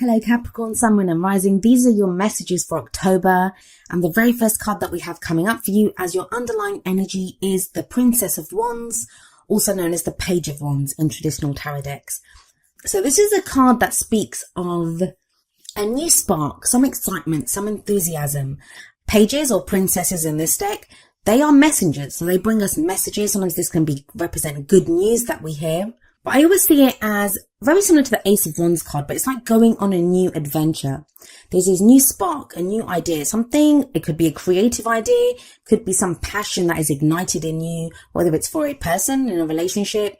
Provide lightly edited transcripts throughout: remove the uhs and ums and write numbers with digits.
Hello Capricorn, Sun, Moon and Rising. These are your messages for October, and the very first card that we have coming up for you as your underlying energy is the Princess of Wands, also known as the Page of Wands in traditional tarot decks. So this is a card that speaks of a new spark, some excitement, some enthusiasm. Pages or princesses in this deck, they are messengers, so they bring us messages. Sometimes this can represent good news that we hear. But I always see it as very similar to the Ace of Wands card, but it's like going on a new adventure. There's this new spark, a new idea, something, it could be a creative idea, could be some passion that is ignited in you, whether it's for a person in a relationship,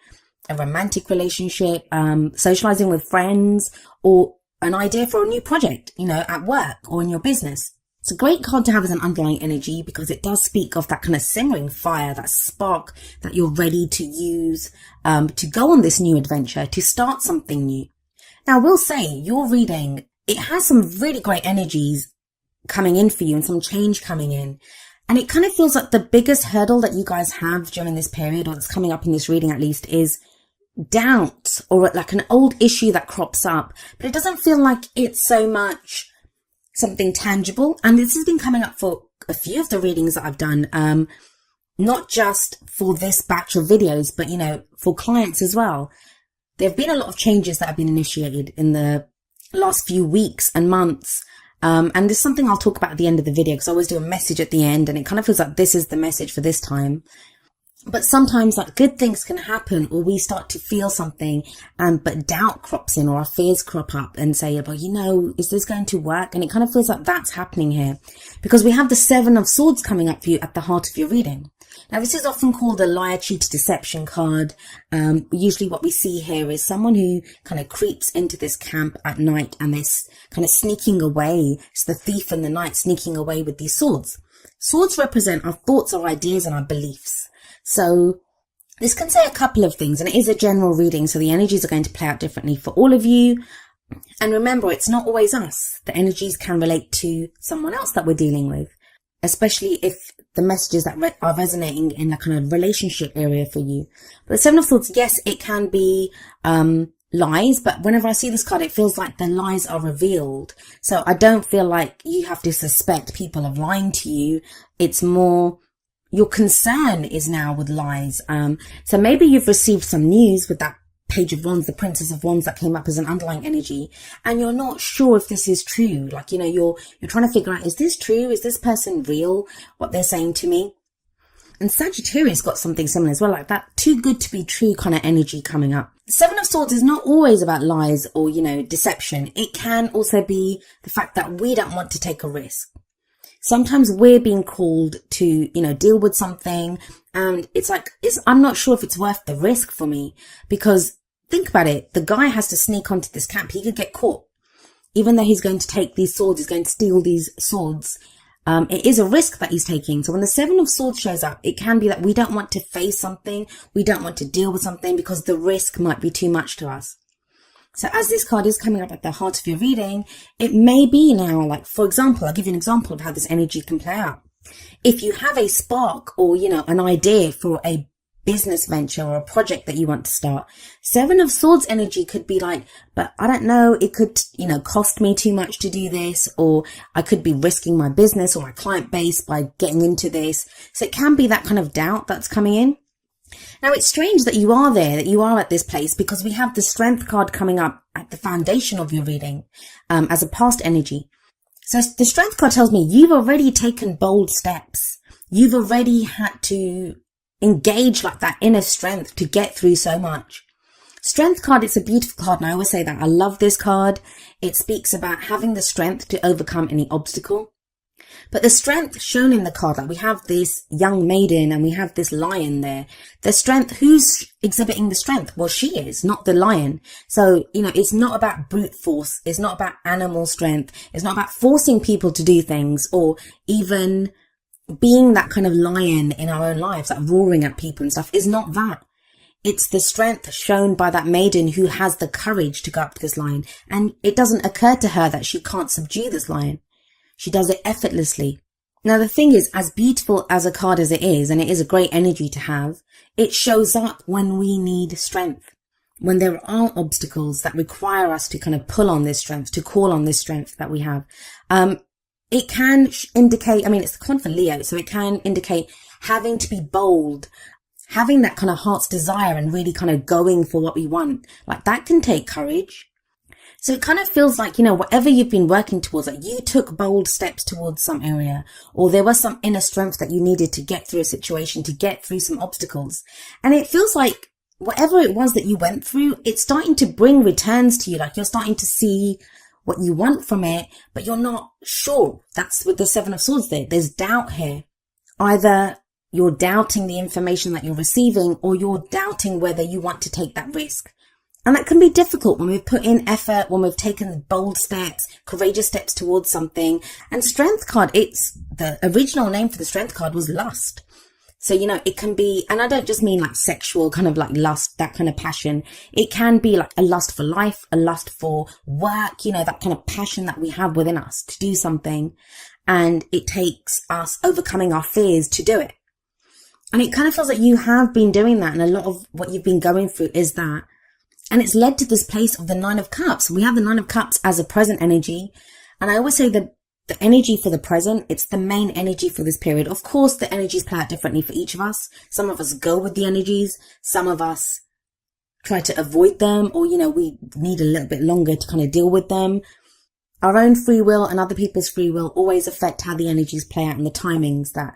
a romantic relationship, socializing with friends, or an idea for a new project, at work or in your business. It's a great card to have as an underlying energy because it does speak of that kind of simmering fire, that spark that you're ready to use to go on this new adventure, to start something new. Now, I will say your reading, it has some really great energies coming in for you and some change coming in. And it kind of feels like the biggest hurdle that you guys have during this period, or that's coming up in this reading at least, is doubt or like an old issue that crops up. But it doesn't feel like it's so much something tangible, and this has been coming up for a few of the readings that I've done, not just for this batch of videos, but for clients as well. There have been a lot of changes that have been initiated in the last few weeks and months, and there's something I'll talk about at the end of the video because I always do a message at the end, and it kind of feels like this is the message for this time. But sometimes like good things can happen, or we start to feel something, but doubt crops in, or our fears crop up and say, well, is this going to work? And it kind of feels like that's happening here because we have the Seven of Swords coming up for you at the heart of your reading. Now, this is often called the liar, cheater, deception card. Usually what we see here is someone who kind of creeps into this camp at night and they're kind of sneaking away. It's the thief in the night sneaking away with these swords. Swords represent our thoughts, our ideas, and our beliefs. So this can say a couple of things, and it is a general reading, so the energies are going to play out differently for all of you. And remember, it's not always us. The energies can relate to someone else that we're dealing with, especially if the messages that are resonating in that kind of relationship area for you. But the Seven of Swords, yes, it can be lies, but whenever I see this card, it feels like the lies are revealed. So I don't feel like you have to suspect people of lying to you. It's more your concern is now with lies. So maybe you've received some news with that Page of Wands, the Princess of Wands that came up as an underlying energy, and you're not sure if this is true. Like, you're trying to figure out, is this true? Is this person real? What they're saying to me? And Sagittarius got something similar as well, like that too good to be true kind of energy coming up. Seven of Swords is not always about lies or, deception. It can also be the fact that we don't want to take a risk. Sometimes we're being called to, deal with something, and it's like, I'm not sure if it's worth the risk for me, because think about it. The guy has to sneak onto this camp. He could get caught. Even though he's going to take these swords, he's going to steal these swords. It is a risk that he's taking. So when the Seven of Swords shows up, it can be that we don't want to face something. We don't want to deal with something because the risk might be too much to us. So as this card is coming up at the heart of your reading, it may be now, like, for example, I'll give you an example of how this energy can play out. If you have a spark or, an idea for a business venture or a project that you want to start, Seven of Swords energy could be like, but I don't know, it could, cost me too much to do this, or I could be risking my business or my client base by getting into this. So it can be that kind of doubt that's coming in. Now, it's strange that you are there, that you are at this place, because we have the Strength card coming up at the foundation of your reading as a past energy. So the Strength card tells me you've already taken bold steps. You've already had to engage like that inner strength to get through so much. Strength card, it's a beautiful card, and I always say that. I love this card. It speaks about having the strength to overcome any obstacle. But the strength shown in the card, like we have this young maiden and we have this lion there. The strength, who's exhibiting the strength? Well, she is, not the lion. So, it's not about brute force. It's not about animal strength. It's not about forcing people to do things or even being that kind of lion in our own lives, like roaring at people and stuff. Is not that. It's the strength shown by that maiden who has the courage to go up to this lion. And it doesn't occur to her that she can't subdue this lion. She does it effortlessly. Now, the thing is, as beautiful as a card as it is, and it is a great energy to have, it shows up when we need strength. when there are obstacles that require us to kind of pull on this strength, to call on this strength that we have, it can indicate, it's the con for Leo, so it can indicate having to be bold, having that kind of heart's desire and really kind of going for what we want. Like, that can take courage. So it kind of feels like, whatever you've been working towards, like you took bold steps towards some area, or there was some inner strength that you needed to get through a situation, to get through some obstacles. And it feels like whatever it was that you went through, it's starting to bring returns to you. Like, you're starting to see what you want from it, but you're not sure. That's with the Seven of Swords there. There's doubt here. Either you're doubting the information that you're receiving, or you're doubting whether you want to take that risk. And that can be difficult when we've put in effort, when we've taken bold steps, courageous steps towards something. And Strength card, it's the original name for the Strength card was lust. So, it can be, and I don't just mean like sexual, kind of like lust, that kind of passion. It can be like a lust for life, a lust for work, that kind of passion that we have within us to do something. And it takes us overcoming our fears to do it. And it kind of feels like you have been doing that. And a lot of what you've been going through is that. And it's led to this place of the Nine of Cups. We have the Nine of Cups as a present energy. And I always say that the energy for the present, it's the main energy for this period. Of course, the energies play out differently for each of us. Some of us go with the energies. Some of us try to avoid them, or, we need a little bit longer to kind of deal with them. Our own free will and other people's free will always affect how the energies play out and the timings that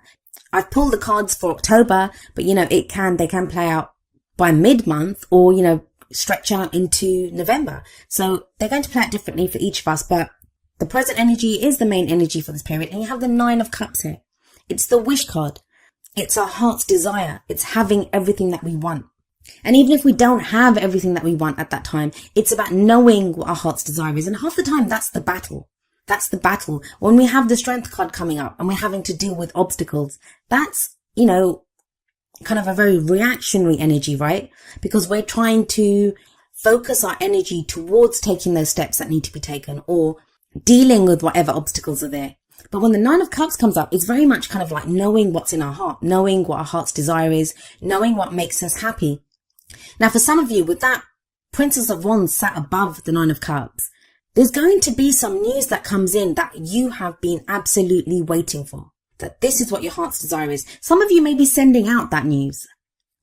I've pulled the cards for October, but, they can play out by mid-month, or, stretch out into November. So they're going to play out differently for each of us, but the present energy is the main energy for this period. And you have the Nine of Cups here. It's the wish card. It's our heart's desire. It's having everything that we want. And even if we don't have everything that we want at that time, it's about knowing what our heart's desire is. And half the time, that's the battle. That's the battle. When we have the Strength card coming up and we're having to deal with obstacles, that's, kind of a very reactionary energy, right? Because we're trying to focus our energy towards taking those steps that need to be taken, or dealing with whatever obstacles are there. But when the Nine of Cups comes up, it's very much kind of like knowing what's in our heart, knowing what our heart's desire is, knowing what makes us happy. Now, for some of you, with that Princess of Wands sat above the Nine of Cups, there's going to be some news that comes in that you have been absolutely waiting for. That this is what your heart's desire is. Some of you may be sending out that news.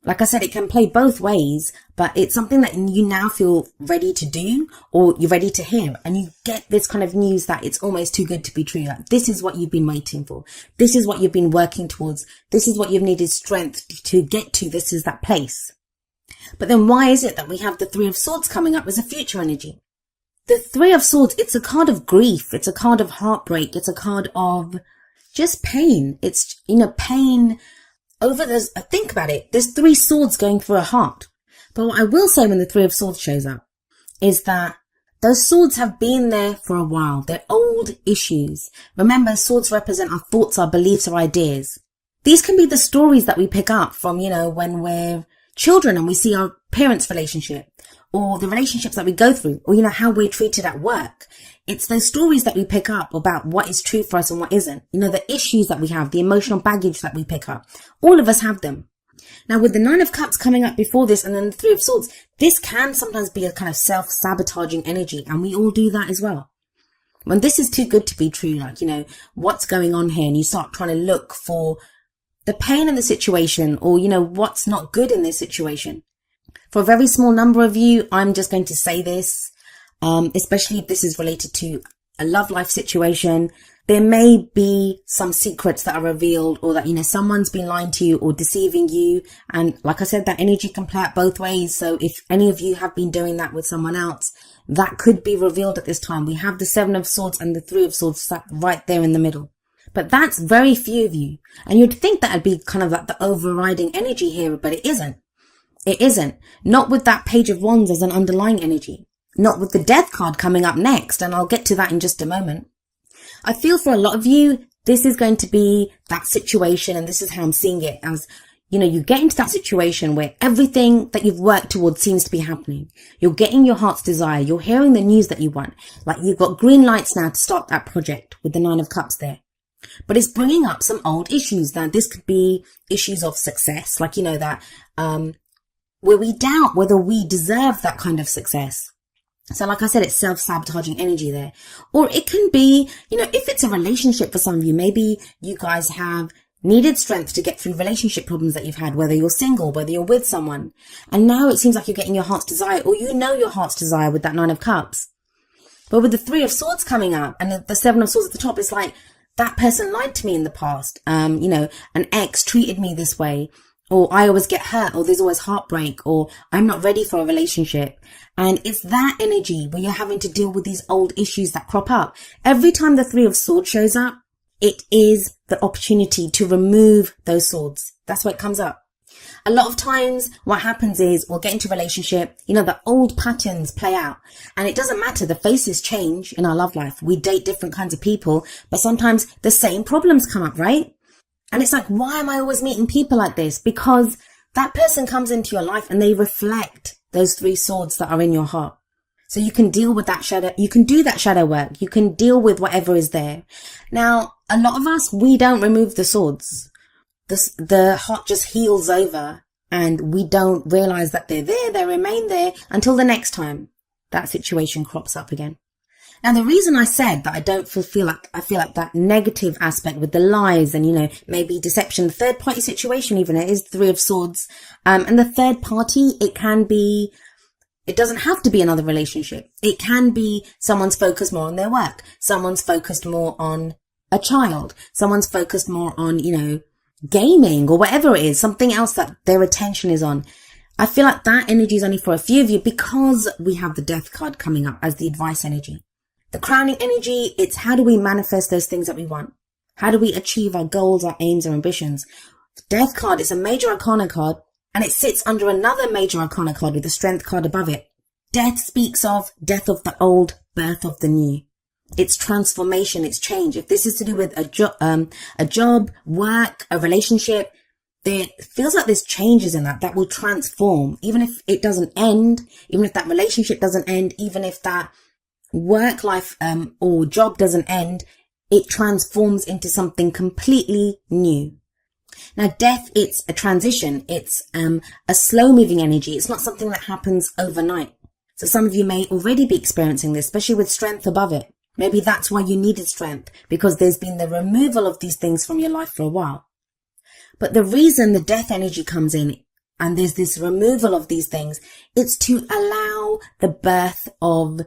Like I said, it can play both ways, but it's something that you now feel ready to do, or you're ready to hear. And you get this kind of news that it's almost too good to be true. Like, this is what you've been waiting for. This is what you've been working towards. This is what you've needed strength to get to. This is that place. But then why is it that we have the Three of Swords coming up as a future energy? The Three of Swords, it's a card of grief. It's a card of heartbreak. It's a card of just pain. It's, pain over think about it. There's three swords going through a heart. But what I will say when the Three of Swords shows up is that those swords have been there for a while. They're old issues. Remember, swords represent our thoughts, our beliefs, our ideas. These can be the stories that we pick up from, when we're children and we see our parents' relationship, or the relationships that we go through, or, how we're treated at work. It's those stories that we pick up about what is true for us and what isn't. The issues that we have, the emotional baggage that we pick up. All of us have them. Now, with the Nine of Cups coming up before this and then the Three of Swords, this can sometimes be a kind of self-sabotaging energy, and we all do that as well. When this is too good to be true, like, what's going on here, and you start trying to look for the pain in the situation, or, what's not good in this situation. For a very small number of you, I'm just going to say this, especially if this is related to a love life situation. There may be some secrets that are revealed, or that, someone's been lying to you or deceiving you. And like I said, that energy can play out both ways. So if any of you have been doing that with someone else, that could be revealed at this time. We have the Seven of Swords and the Three of Swords sat right there in the middle. But that's very few of you. And you'd think that'd be kind of like the overriding energy here, but it isn't. It isn't. Not with that Page of Wands as an underlying energy. Not with the Death card coming up next, and I'll get to that in just a moment. I feel for a lot of you, this is going to be that situation, and this is how I'm seeing it as, you get into that situation where everything that you've worked towards seems to be happening. You're getting your heart's desire. You're hearing the news that you want. Like, you've got green lights now to start that project with the Nine of Cups there. But it's bringing up some old issues. Now, this could be issues of success, like, that, where we doubt whether we deserve that kind of success. So like I said, it's self-sabotaging energy there. Or it can be, if it's a relationship for some of you, maybe you guys have needed strength to get through relationship problems that you've had, whether you're single, whether you're with someone. And now it seems like you're getting your heart's desire, or your heart's desire with that 9 of Cups. But with the 3 of Swords coming up and the 7 of Swords at the top, it's like that person lied to me in the past. An ex treated me this way, or I always get hurt, or there's always heartbreak, or I'm not ready for a relationship. And it's that energy where you're having to deal with these old issues that crop up. Every time the 3 of Swords shows up, it is the opportunity to remove those swords. That's why it comes up. A lot of times what happens is we'll get into a relationship, the old patterns play out, and it doesn't matter. The faces change in our love life. We date different kinds of people, but sometimes the same problems come up, right? And it's like, why am I always meeting people like this? Because that person comes into your life and they reflect those 3 swords that are in your heart. So you can deal with that shadow. You can do that shadow work. You can deal with whatever is there. Now, a lot of us, we don't remove the swords. The heart just heals over, and we don't realize that they're there. They remain there until the next time that situation crops up again. Now, the reason I said that I feel like that negative aspect with the lies and, maybe deception, the third party situation, even it is 3 of Swords. And the third party, it doesn't have to be another relationship. It can be someone's focused more on their work. Someone's focused more on a child. Someone's focused more on, gaming or whatever it is, something else that their attention is on. I feel like that energy is only for a few of you because we have the Death card coming up as the advice energy. The crowning energy, it's how do we manifest those things that we want? How do we achieve our goals, our aims, our ambitions? The Death card is a major arcana card, and it sits under another major arcana card with the Strength card above it. Death speaks of death of the old, birth of the new. It's transformation, it's change. If this is to do with a job, work, a relationship, there feels like there's changes in that will transform. Even if it doesn't end, even if that relationship doesn't end, even if that work life or job doesn't end, it transforms into something completely new. Now, death, it's a transition. It's a slow moving energy. It's not something that happens overnight. So some of you may already be experiencing this, especially with strength above it. Maybe that's why you needed strength, because there's been the removal of these things from your life for a while. But the reason the death energy comes in and there's this removal of these things, it's to allow the birth of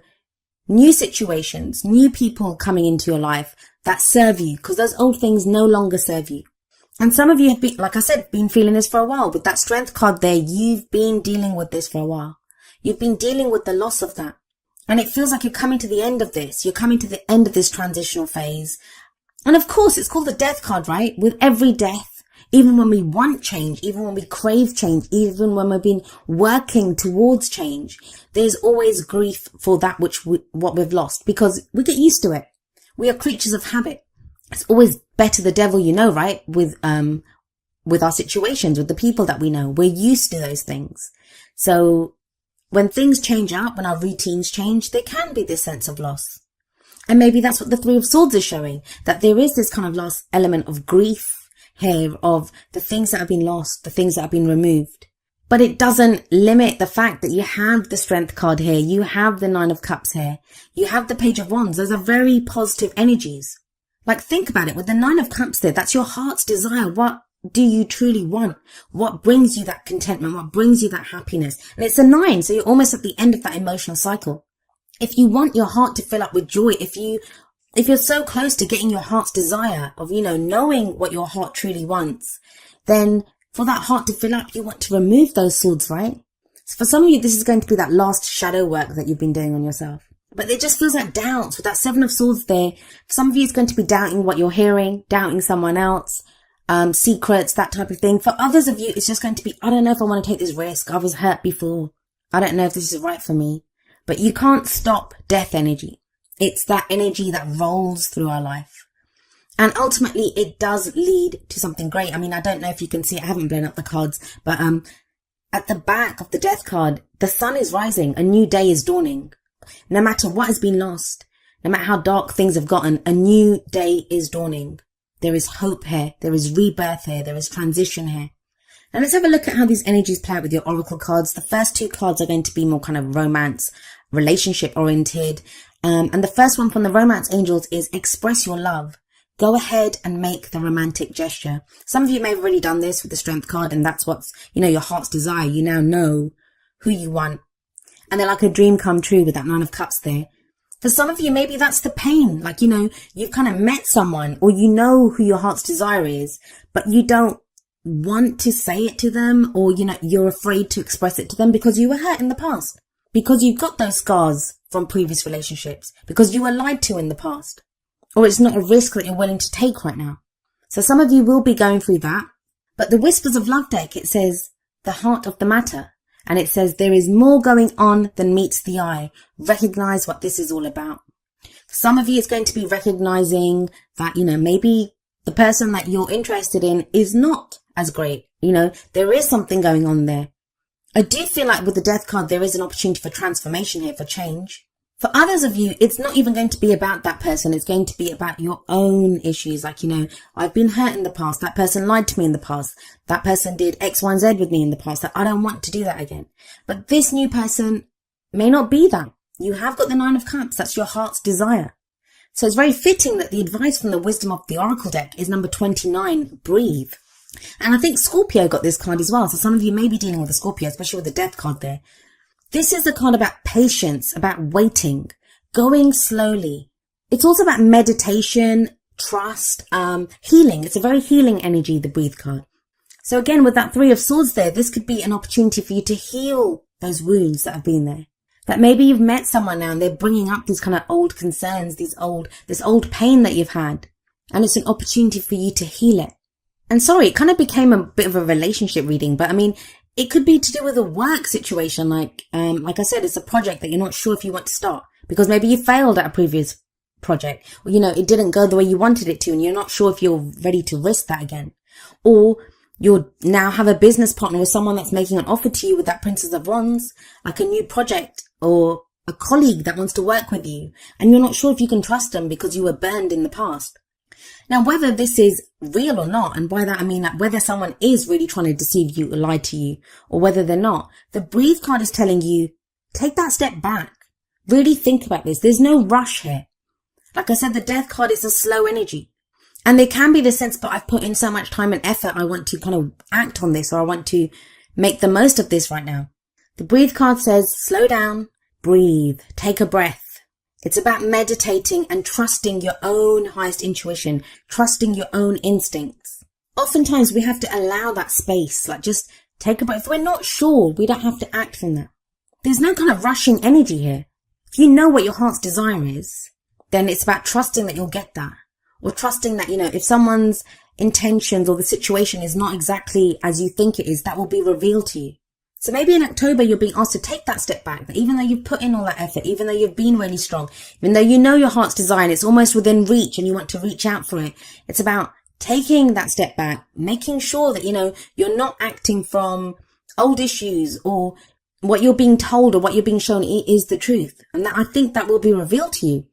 new situations, new people coming into your life that serve you, because those old things no longer serve you. And some of you have been, like I said, been feeling this for a while. With that Strength card there, you've been dealing with this for a while. You've been dealing with the loss of that. And it feels like you're coming to the end of this. You're coming to the end of this transitional phase. And of course, it's called the Death card, right? With every death, even when we want change, even when we crave change, even when we've been working towards change, there's always grief for that what we've lost, because we get used to it. We are creatures of habit. It's always better the devil you know, right? With our situations, with the people that we know. We're used to those things. So when things change up, when our routines change, there can be this sense of loss. And maybe that's what the 3 of Swords is showing, that there is this kind of loss element of grief here, of the things that have been lost, the things that have been removed. But it doesn't limit the fact that you have the Strength card here, you have the 9 of Cups here, you have the Page of Wands. Those are very positive energies. Like, think about it, with the 9 of Cups there, that's your heart's desire. What do you truly want? What brings you that contentment? What brings you that happiness? And it's a 9, so you're almost at the end of that emotional cycle. If you want your heart to fill up with joy, if you're so close to getting your heart's desire of, knowing what your heart truly wants, then for that heart to fill up, you want to remove those swords, right? So for some of you, this is going to be that last shadow work that you've been doing on yourself. But it just feels like doubts with that 7 of Swords there. For some of you, it's going to be doubting what you're hearing, doubting someone else, secrets, that type of thing. For others of you, it's just going to be, I don't know if I want to take this risk. I was hurt before. I don't know if this is right for me. But you can't stop death energy. It's that energy that rolls through our life. And ultimately, it does lead to something great. I mean, I don't know if you can see it. I haven't blown up the cards. But at the back of the Death card, the sun is rising. A new day is dawning. No matter what has been lost, no matter how dark things have gotten, a new day is dawning. There is hope here. There is rebirth here. There is transition here. Now let's have a look at how these energies play out with your oracle cards. The first two cards are going to be more kind of romance, relationship oriented. And the first one from the romance angels is express your love. Go ahead and make the romantic gesture. Some of you may have already done this with the strength card, and that's what's, your heart's desire. You now know who you want. And they're like a dream come true with that 9 of cups there. For some of you, maybe that's the pain. Like, you've kind of met someone, or you know who your heart's desire is, but you don't want to say it to them, or, you're afraid to express it to them because you were hurt in the past, because you've got those scars from previous relationships, because you were lied to in the past, or it's not a risk that you're willing to take right now. So some of you will be going through that. But the Whispers of Love deck, it says the heart of the matter. And it says there is more going on than meets the eye. Recognize what this is all about. For some of you, it's going to be recognizing that, maybe the person that you're interested in is not as great. There is something going on there. I do feel like with the Death card, there is an opportunity for transformation here, for change. For others of you, it's not even going to be about that person. It's going to be about your own issues. Like, I've been hurt in the past. That person lied to me in the past. That person did X, Y, and Z with me in the past. That I don't want to do that again. But this new person may not be that. You have got the 9 of cups. That's your heart's desire. So it's very fitting that the advice from the Wisdom of the Oracle deck is number 29, breathe. And I think Scorpio got this card as well. So some of you may be dealing with a Scorpio, especially with the Death card there. This is a card about patience, about waiting, going slowly. It's also about meditation, trust, healing. It's a very healing energy, the breathe card. So again, with that 3 of swords there, this could be an opportunity for you to heal those wounds that have been there. That maybe you've met someone now and they're bringing up these kind of old concerns, this old pain that you've had. And it's an opportunity for you to heal it. And sorry, it kind of became a bit of a relationship reading, but it could be to do with a work situation. Like I said, it's a project that you're not sure if you want to start because maybe you failed at a previous project, or, it didn't go the way you wanted it to, and you're not sure if you're ready to risk that again. Or you'll now have a business partner with someone that's making an offer to you with that Princess of Wands, like a new project or a colleague that wants to work with you, and you're not sure if you can trust them because you were burned in the past. Now, whether this is real or not, and by that I mean like whether someone is really trying to deceive you or lie to you, or whether they're not, the breathe card is telling you, take that step back. Really think about this. There's no rush here. Like I said, the Death card is a slow energy. And there can be the sense, but I've put in so much time and effort, I want to kind of act on this, or I want to make the most of this right now. The breathe card says, slow down, breathe, take a breath. It's about meditating and trusting your own highest intuition, trusting your own instincts. Oftentimes we have to allow that space, like just take a breath. If we're not sure, we don't have to act from that. There's no kind of rushing energy here. If you know what your heart's desire is, then it's about trusting that you'll get that. Or trusting that, if someone's intentions or the situation is not exactly as you think it is, that will be revealed to you. So maybe in October, you're being asked to take that step back. That even though you've put in all that effort, even though you've been really strong, even though you know your heart's desire and it's almost within reach and you want to reach out for it, it's about taking that step back, making sure that, you're not acting from old issues or what you're being told or what you're being shown is the truth. And that I think that will be revealed to you.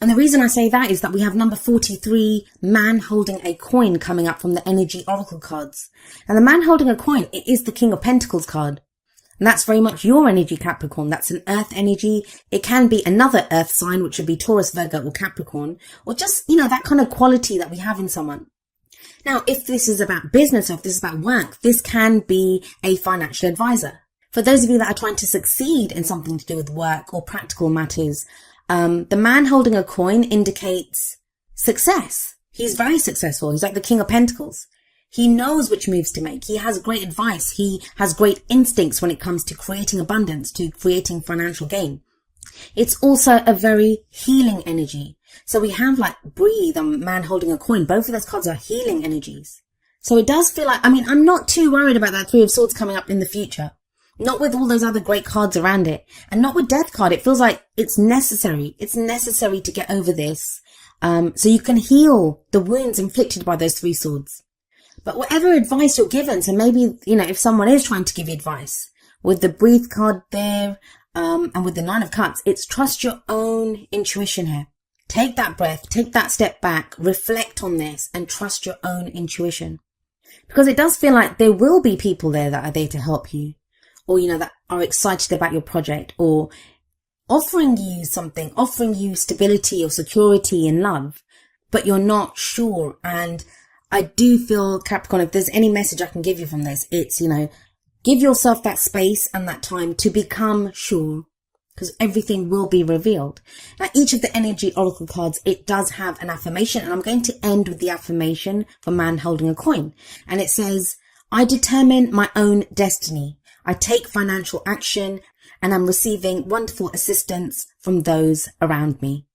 And the reason I say that is that we have number 43, man holding a coin, coming up from the energy oracle cards. And the man holding a coin, it is the King of Pentacles card. And that's very much your energy, Capricorn. That's an earth energy. It can be another earth sign, which would be Taurus, Virgo, or Capricorn, or just, that kind of quality that we have in someone. Now, if this is about business or if this is about work, this can be a financial advisor. For those of you that are trying to succeed in something to do with work or practical matters, the man holding a coin indicates success. He's very successful. He's like the King of Pentacles. He knows which moves to make. He has great advice. He has great instincts when it comes to creating abundance, to creating financial gain. It's also a very healing energy. So we have like breathe and man holding a coin. Both of those cards are healing energies. So it does feel like, I'm not too worried about that 3 of Swords coming up in the future. Not with all those other great cards around it. And not with Death card. It feels like it's necessary. It's necessary to get over this. So you can heal the wounds inflicted by those 3 swords. But whatever advice you're given, so maybe, if someone is trying to give you advice, with the breathe card there, and with the 9 of cups, it's trust your own intuition here. Take that breath, take that step back, reflect on this, and trust your own intuition. Because it does feel like there will be people there that are there to help you, or, that are excited about your project, or offering you something, offering you stability or security and love, but you're not sure. And I do feel, Capricorn, if there's any message I can give you from this, it's, give yourself that space and that time to become sure, because everything will be revealed. Now, each of the energy oracle cards, it does have an affirmation, and I'm going to end with the affirmation for man holding a coin. And it says, I determine my own destiny. I take financial action, and I'm receiving wonderful assistance from those around me.